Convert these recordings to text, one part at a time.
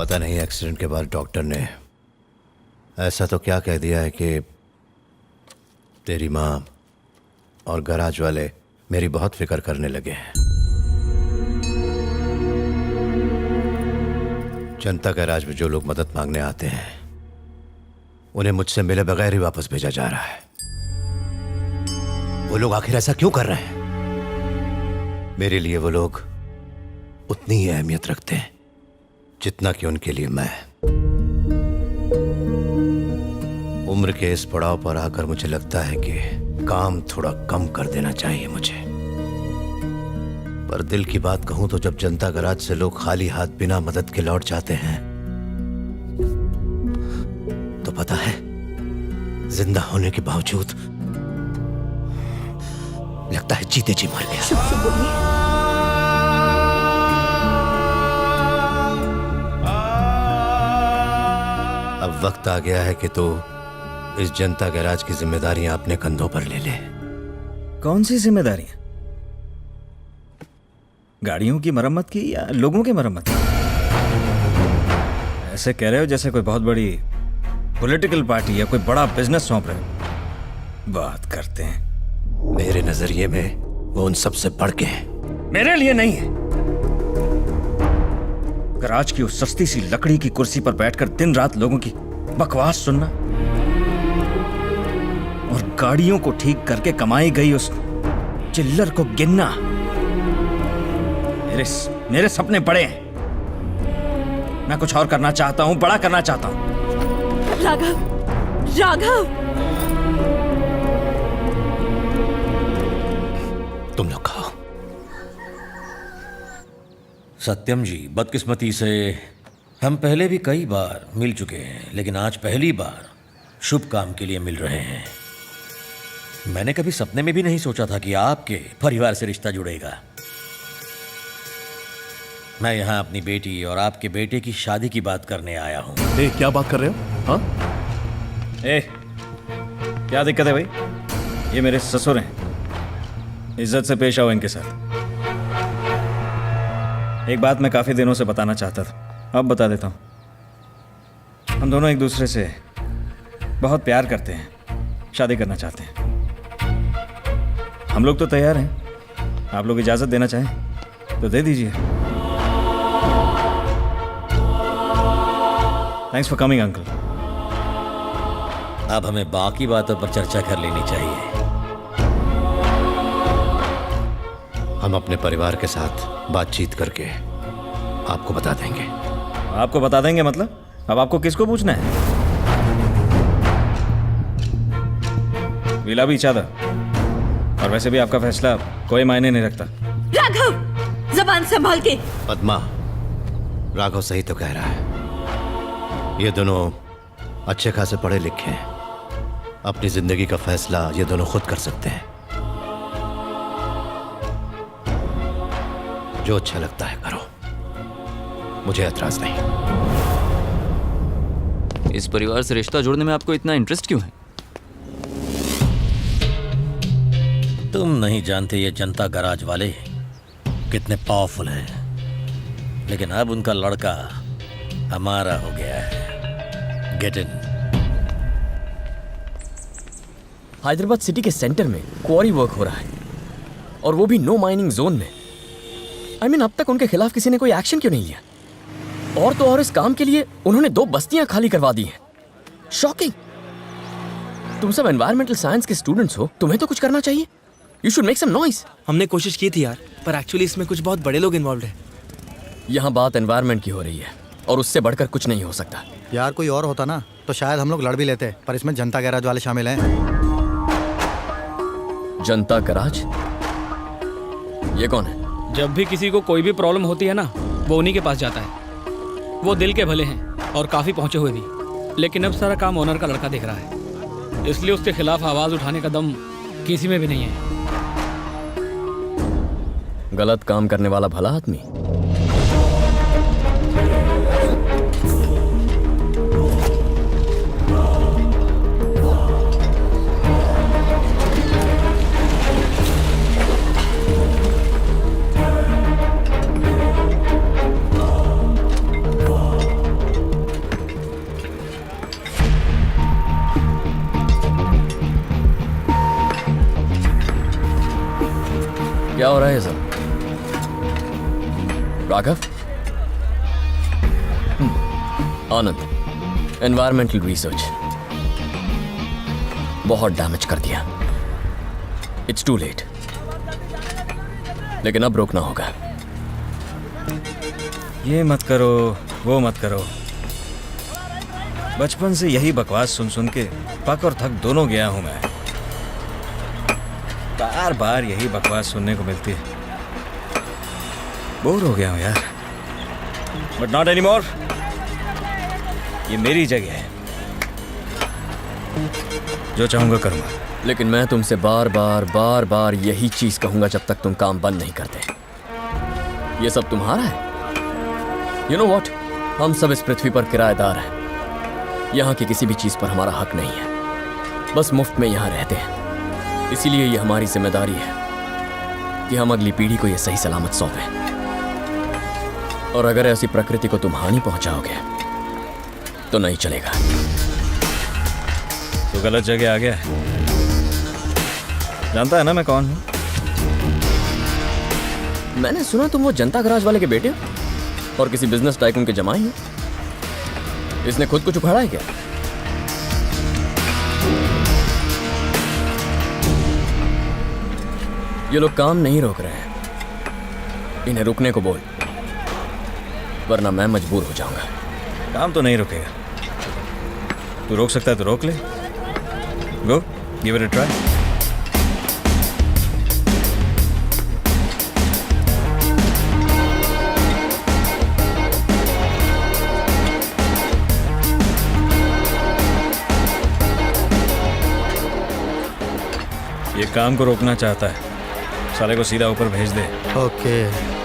पता नहीं एक्सीडेंट के बाद डॉक्टर ने ऐसा तो क्या कह दिया है कि तेरी माँ और गैराज वाले मेरी बहुत फिक्र करने लगे हैं। जनता गैराज में जो लोग मदद मांगने आते हैं उन्हें मुझसे मिले बगैर ही वापस भेजा जा रहा है। वो लोग आखिर ऐसा क्यों कर रहे हैं? मेरे लिए वो लोग उतनी ही अहमियत रखते हैं जितना कि उनके लिए मैं। उम्र के इस पड़ाव पर आकर मुझे लगता है कि काम थोड़ा कम कर देना चाहिए मुझे। पर दिल की बात कहूं तो जब जनता गैराज से लोग खाली हाथ बिना मदद के लौट जाते हैं तो पता है, जिंदा होने के बावजूद लगता है जीते जी मर गया। शुभ शुभ बोलिए। अब वक्त आ गया है कि तू इस जनता गैराज की जिम्मेदारियां अपने कंधों पर ले ले। कौन सी जिम्मेदारियां? गाड़ियों की मरम्मत की या लोगों की मरम्मत की? ऐसे कह रहे हो जैसे कोई बहुत बड़ी पॉलिटिकल पार्टी या कोई बड़ा बिजनेस सौंप रहे हो। बात करते हैं। मेरे नजरिए में वो उन सबसे बढ़ के हैं। मेरे लिए नहीं है। गैराज की उस सस्ती सी लकड़ी की कुर्सी पर बैठकर दिन रात लोगों की बकवास सुनना और गाड़ियों को ठीक करके कमाई गई उस चिल्लर को गिनना, मेरे सपने बड़े हैं। मैं कुछ और करना चाहता हूं, बड़ा करना चाहता हूं। राघव, राघव, तुम लोग खाओ। सत्यम जी, बदकिस्मती से हम पहले भी कई बार मिल चुके हैं, लेकिन आज पहली बार शुभ काम के लिए मिल रहे हैं। मैंने कभी सपने में भी नहीं सोचा था कि आपके परिवार से रिश्ता जुड़ेगा। मैं यहाँ अपनी बेटी और आपके बेटे की शादी की बात करने आया हूँ। क्या बात कर रहे हो? हाँ? क्या दिक्कत है भाई? ये मेरे ससुर हैं, इज्जत से पेश आओ इनके साथ। एक बात मैं काफी दिनों से बताना चाहता था, अब बता देता हूं। हम दोनों एक दूसरे से बहुत प्यार करते हैं, शादी करना चाहते हैं। हम लोग तो तैयार हैं, आप लोग इजाजत देना चाहें तो दे दीजिए। Thanks for coming uncle. अब हमें बाकी बातों पर चर्चा कर लेनी चाहिए। हम अपने परिवार के साथ बातचीत करके आपको बता देंगे। आपको बता देंगे मतलब? अब आपको किसको पूछना है? विला भी चाहता, और वैसे भी आपका फैसला कोई मायने नहीं रखता। राघव, जबान संभाल के। पद्मा, राघव सही तो कह रहा है। ये दोनों अच्छे खासे पढ़े लिखे हैं, अपनी जिंदगी का फैसला ये दोनों खुद कर सकते हैं। जो अच्छा लगता है करो, मुझे एतराज नहीं। इस परिवार से रिश्ता जोड़ने में आपको इतना इंटरेस्ट क्यों है? तुम नहीं जानते ये जनता गैराज वाले कितने पावरफुल हैं, लेकिन अब उनका लड़का हमारा हो गया है। Get in. हैदराबाद सिटी के सेंटर में क्वारी वर्क हो रहा है, और वो भी नो माइनिंग जोन में। I mean, अब तक उनके खिलाफ किसी ने कोई एक्शन क्यों नहीं लिया? और तो और इस काम के लिए उन्होंने 2 बस्तियां खाली करवा दी हैं। शॉकिंग। तुम सब एनवायरमेंटल साइंस के स्टूडेंट्स हो, तुम्हें तो कुछ करना चाहिए। You should make some noise. हमने कोशिश की थी यार, पर एक्चुअली इसमें कुछ बहुत बड़े लोग इन्वॉल्व हैं। यहाँ बात एनवायरमेंट की हो रही है, और उससे बढ़कर कुछ नहीं हो सकता। यार कोई और होता ना तो शायद हम लोग लड़ भी लेते, पर इसमें जनता गैराज वाले शामिल हैं। जनता गैराज? ये कौन है? जब भी किसी को कोई भी प्रॉब्लम होती है ना, वो उन्हीं के पास जाता है। वो दिल के भले हैं और काफ़ी पहुंचे हुए भी, लेकिन अब सारा काम ओनर का लड़का देख रहा है, इसलिए उसके खिलाफ आवाज़ उठाने का दम किसी में भी नहीं है। गलत काम करने वाला भला आदमी। राघव, आनंद, एनवायरमेंटल रिसर्च बहुत डैमेज कर दिया। इट्स टू लेट, लेकिन अब रोकना होगा। ये मत करो, वो मत करो। बचपन से यही बकवास सुन सुन के पक और थक दोनों गया हूं मैं। बार बार यही बकवास सुनने को मिलती है। बोर हो गया हूं यार। But not any more. ये मेरी जगह है, जो चाहूंगा करूंगा। लेकिन मैं तुमसे बार बार यही चीज कहूंगा जब तक तुम काम बंद नहीं करते। ये सब तुम्हारा है। यू नो वॉट, हम सब इस पृथ्वी पर किराएदार हैं। यहाँ की किसी भी चीज पर हमारा हक नहीं है, बस मुफ्त में यहाँ रहते हैं। इसीलिए ये हमारी जिम्मेदारी है कि हम अगली पीढ़ी को ये सही सलामत सौंपें। और अगर ऐसी प्रकृति को तुम हानि पहुंचाओगे तो नहीं चलेगा। तो गलत जगह आ गया है। जानता है ना मैं कौन हूं? मैंने सुना तुम वो जनता गराज वाले के बेटे हो और किसी बिजनेस टाइकून के जमाई हो। इसने खुद कुछ उखाड़ा है क्या? ये लोग काम नहीं रोक रहे हैं, इन्हें रुकने को बोल, वरना मैं मजबूर हो जाऊंगा। काम तो नहीं रुकेगा। तू रोक सकता है तो रोक ले। गो, गिव इट अ ट्राई। ये काम को रोकना चाहता है, साले को सीधा ऊपर भेज दे। ओके।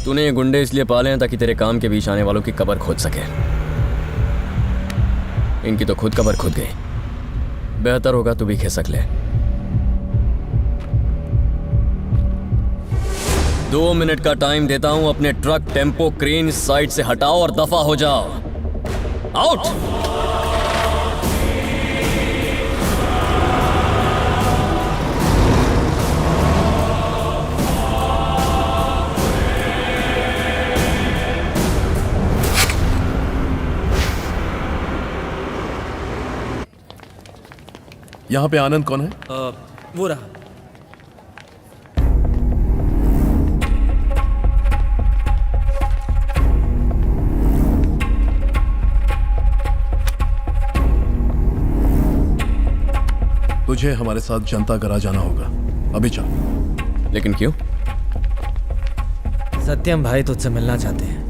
तूने ये गुंडे इसलिए पाले हैं ताकि तेरे काम के बीच आने वालों की कब्र खोद सके। इनकी तो खुद कब्र खुद गई। बेहतर होगा तू भी खिसक ले। 2 मिनट का टाइम देता हूं, अपने ट्रक, टेम्पो, क्रेन साइड से हटाओ और दफा हो जाओ। आउट। यहाँ पे आनंद कौन है? वो रहा। तुझे हमारे साथ जनता गराज जाना होगा, अभी चल। लेकिन क्यों? सत्यम भाई तुझसे मिलना चाहते हैं।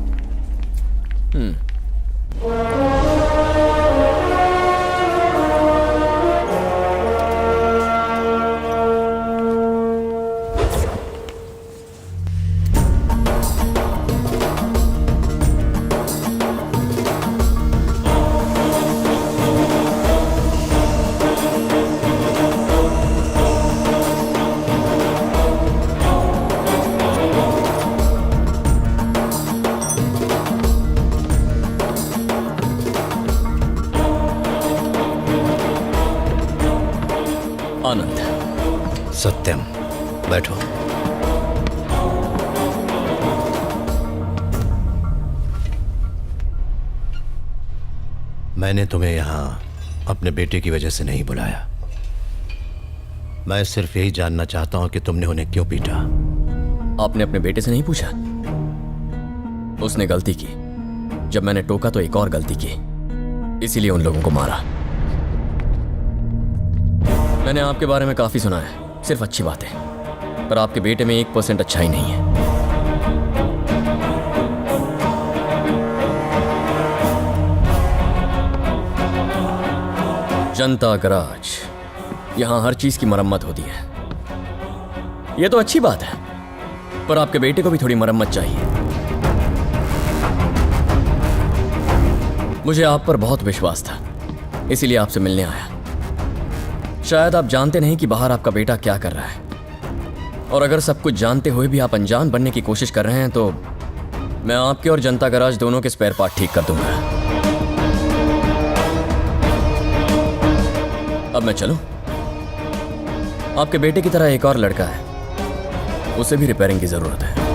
आनंद। सत्यम, बैठो। मैंने तुम्हें यहां अपने बेटे की वजह से नहीं बुलाया। मैं सिर्फ यही जानना चाहता हूं कि तुमने उन्हें क्यों पीटा। आपने अपने बेटे से नहीं पूछा? उसने गलती की, जब मैंने टोका तो एक और गलती की, इसीलिए उन लोगों को मारा। मैंने आपके बारे में काफी सुना है, सिर्फ अच्छी बातें, पर आपके बेटे में 1% अच्छाई नहीं है। जनता गराज, यहां हर चीज की मरम्मत होती है। यह तो अच्छी बात है, पर आपके बेटे को भी थोड़ी मरम्मत चाहिए। मुझे आप पर बहुत विश्वास था, इसीलिए आपसे मिलने आया। शायद आप जानते नहीं कि बाहर आपका बेटा क्या कर रहा है, और अगर सब कुछ जानते हुए भी आप अनजान बनने की कोशिश कर रहे हैं तो मैं आपके और जनता गराज दोनों के स्पेयर पार्ट ठीक कर दूंगा। अब मैं चलूं? आपके बेटे की तरह एक और लड़का है, उसे भी रिपेयरिंग की जरूरत है।